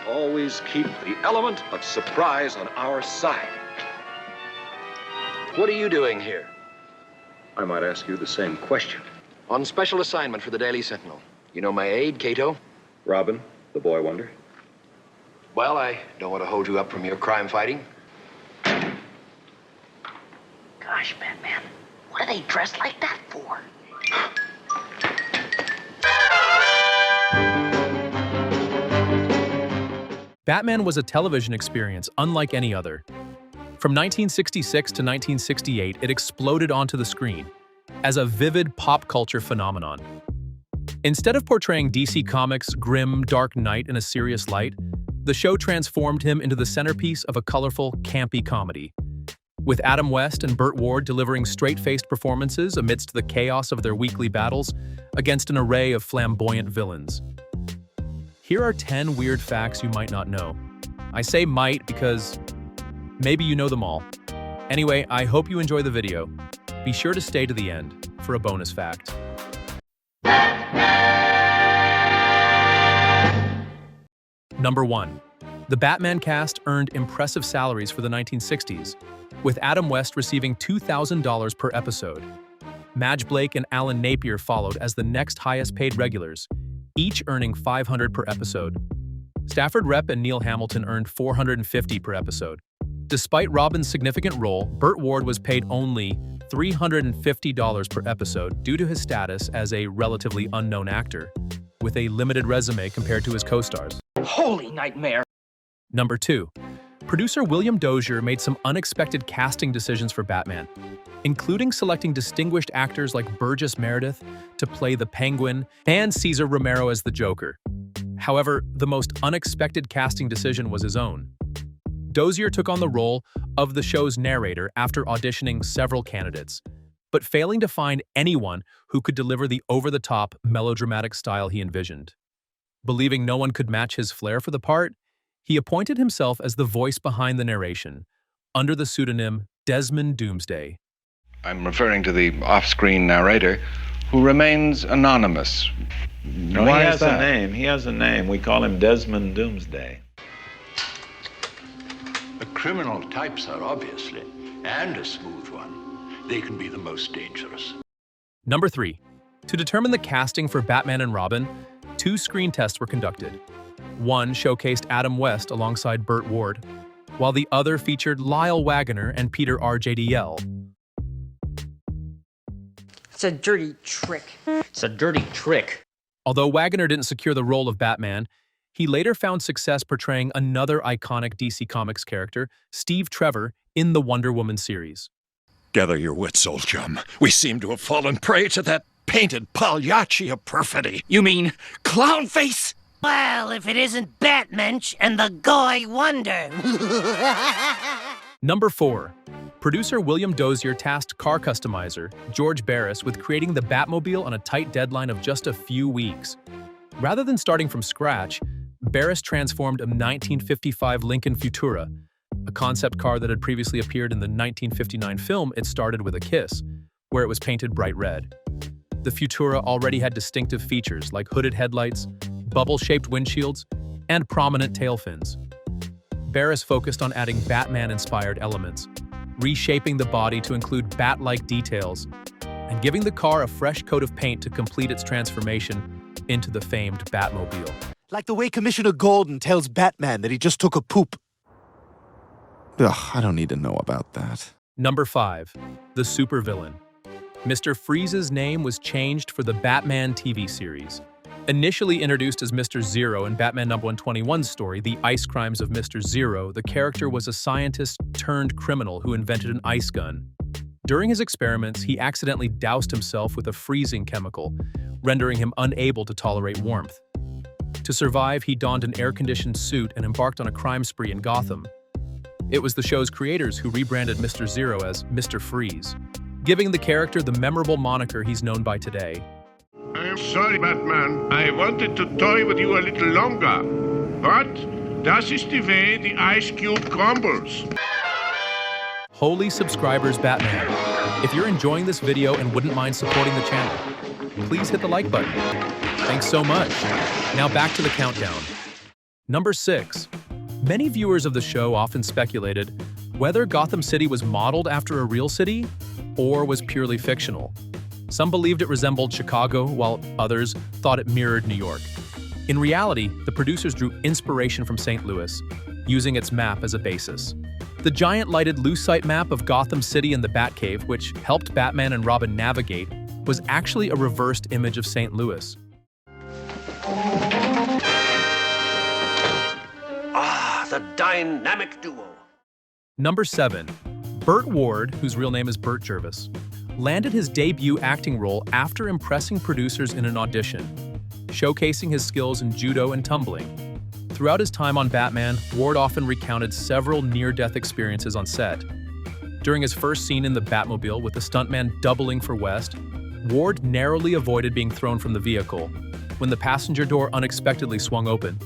always keep the element of surprise on our side. What are you doing here? I might ask you the same question. On special assignment for the Daily Sentinel. You know my aide, Cato? Robin, the boy wonder. Well, I don't want to hold you up from your crime fighting. Gosh, Batman, what are they dressed like that for? Batman was a television experience unlike any other. From 1966 to 1968, it exploded onto the screen as a vivid pop culture phenomenon. Instead of portraying DC Comics' grim, dark knight in a serious light, the show transformed him into the centerpiece of a colorful, campy comedy. With Adam West and Bert Ward delivering straight-faced performances amidst the chaos of their weekly battles against an array of flamboyant villains. Here are 10 weird facts you might not know. I say might because maybe you know them all. Anyway, I hope you enjoy the video. Be sure to stay to the end for a bonus fact. Number 1. The Batman cast earned impressive salaries for the 1960s, with Adam West receiving $2,000 per episode. Madge Blake and Alan Napier followed as the next highest-paid regulars, each earning $500 per episode. Stafford Rep and Neil Hamilton earned $450 per episode. Despite Robin's significant role, Bert Ward was paid only $350 per episode due to his status as a relatively unknown actor, with a limited resume compared to his co-stars. Holy nightmare! Number 2. Producer William Dozier made some unexpected casting decisions for Batman, including selecting distinguished actors like Burgess Meredith to play the Penguin and Cesar Romero as the Joker. However, the most unexpected casting decision was his own. Dozier took on the role of the show's narrator after auditioning several candidates, but failing to find anyone who could deliver the over-the-top, melodramatic style he envisioned. Believing no one could match his flair for the part, he appointed himself as the voice behind the narration, under the pseudonym Desmond Doomsday. I'm referring to the off-screen narrator, who remains anonymous. No, Why he is has that? a name. He has a name. We call him Desmond Doomsday. The criminal types are obviously, and a smooth one. They can be the most dangerous. Number 3. To determine the casting for Batman and Robin, 2 screen tests were conducted. One showcased Adam West alongside Bert Ward, while the other featured Lyle Waggoner and Peter RJDL. It's a dirty trick. It's a dirty trick. Although Waggoner didn't secure the role of Batman, he later found success portraying another iconic DC Comics character, Steve Trevor, in the Wonder Woman series. Gather your wits, old chum. We seem to have fallen prey to that painted Pagliacci of perfidy. You mean Clownface? Well, if it isn't Batmensch and the Goy Wonder. Number 4. Producer William Dozier tasked car customizer George Barris with creating the Batmobile on a tight deadline of just a few weeks. Rather than starting from scratch, Barris transformed a 1955 Lincoln Futura, a concept car that had previously appeared in the 1959 film It Started with a Kiss, where it was painted bright red. The Futura already had distinctive features like hooded headlights, bubble-shaped windshields, and prominent tail fins. Barris focused on adding Batman-inspired elements, reshaping the body to include bat-like details, and giving the car a fresh coat of paint to complete its transformation into the famed Batmobile. Like the way Commissioner Gordon tells Batman that he just took a poop. Ugh, I don't need to know about that. Number 5. The supervillain. Mr. Freeze's name was changed for the Batman TV series. Initially introduced as Mr. Zero in Batman No. 121's story, The Ice Crimes of Mr. Zero, the character was a scientist-turned-criminal who invented an ice gun. During his experiments, he accidentally doused himself with a freezing chemical, rendering him unable to tolerate warmth. To survive, he donned an air-conditioned suit and embarked on a crime spree in Gotham. It was the show's creators who rebranded Mr. Zero as Mr. Freeze, giving the character the memorable moniker he's known by today. I'm sorry, Batman. I wanted to toy with you a little longer. But das ist the way the ice cube crumbles. Holy subscribers, Batman. If you're enjoying this video and wouldn't mind supporting the channel, please hit the like button. Thanks so much. Now back to the countdown. Number 6. Many viewers of the show often speculated whether Gotham City was modeled after a real city or was purely fictional. Some believed it resembled Chicago, while others thought it mirrored New York. In reality, the producers drew inspiration from St. Louis, using its map as a basis. The giant lighted lucite map of Gotham City and the Batcave, which helped Batman and Robin navigate, was actually a reversed image of St. Louis. The dynamic duo. Number 7. Bert Ward, whose real name is Bert Jervis, landed his debut acting role after impressing producers in an audition, showcasing his skills in judo and tumbling. Throughout his time on Batman, Ward often recounted several near-death experiences on set. During his first scene in the Batmobile with the stuntman doubling for West, Ward narrowly avoided being thrown from the vehicle when the passenger door unexpectedly swung open.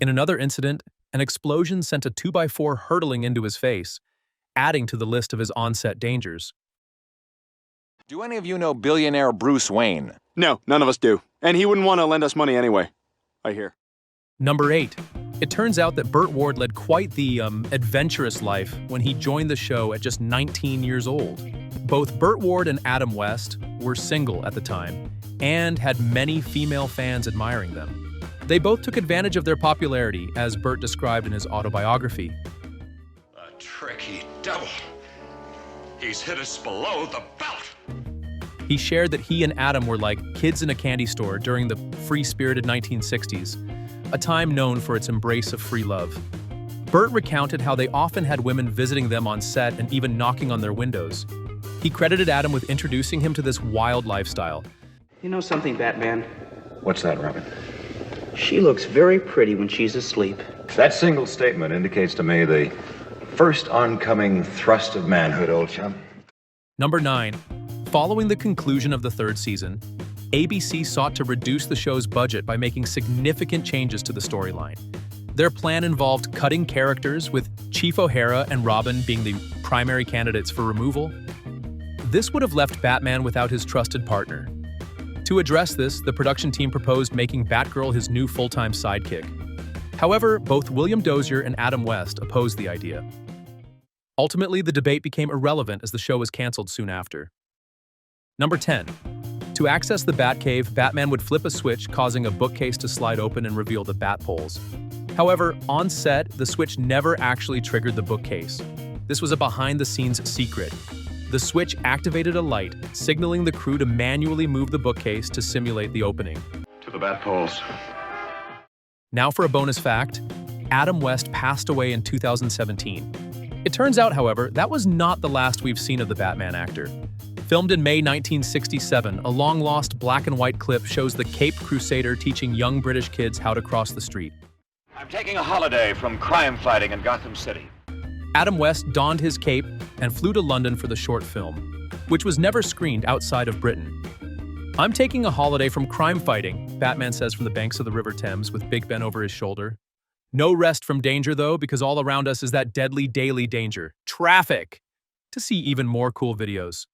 In another incident, an explosion sent a 2x4 hurtling into his face, adding to the list of his on-set dangers. Do any of you know billionaire Bruce Wayne? No, none of us do. And he wouldn't want to lend us money anyway, I hear. Number 8. It turns out that Bert Ward led quite the adventurous life when he joined the show at just 19 years old. Both Bert Ward and Adam West were single at the time and had many female fans admiring them. They both took advantage of their popularity, as Bert described in his autobiography. A tricky devil. He's hit us below the belt. He shared that he and Adam were like kids in a candy store during the free-spirited 1960s, a time known for its embrace of free love. Bert recounted how they often had women visiting them on set and even knocking on their windows. He credited Adam with introducing him to this wild lifestyle. You know something, Batman? What's that, Robin? She looks very pretty when she's asleep. That single statement indicates to me the first oncoming thrust of manhood, old chum. Number 9. Following the conclusion of the 3rd season, ABC sought to reduce the show's budget by making significant changes to the storyline. Their plan involved cutting characters, with Chief O'Hara and Robin being the primary candidates for removal. This would have left Batman without his trusted partner. To address this, the production team proposed making Batgirl his new full-time sidekick. However, both William Dozier and Adam West opposed the idea. Ultimately, the debate became irrelevant as the show was canceled soon after. Number 10. To access the Batcave, Batman would flip a switch, causing a bookcase to slide open and reveal the Batpoles. However, on set, the switch never actually triggered the bookcase. This was a behind-the-scenes secret. The switch activated a light, signaling the crew to manually move the bookcase to simulate the opening. To the Batpoles. Now for a bonus fact, Adam West passed away in 2017. It turns out, however, that was not the last we've seen of the Batman actor. Filmed in May 1967, a long-lost black-and-white clip shows the Caped Crusader teaching young British kids how to cross the street. I'm taking a holiday from crime fighting in Gotham City. Adam West donned his cape and flew to London for the short film, which was never screened outside of Britain. "I'm taking a holiday from crime fighting," Batman says from the banks of the River Thames with Big Ben over his shoulder. "No rest from danger, though, because all around us is that deadly daily danger, traffic." To see even more cool videos,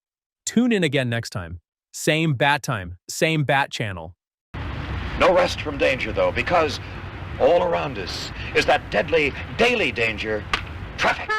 tune in again next time. Same bat time, same bat channel. No rest from danger, though, because all around us is that deadly daily danger, traffic.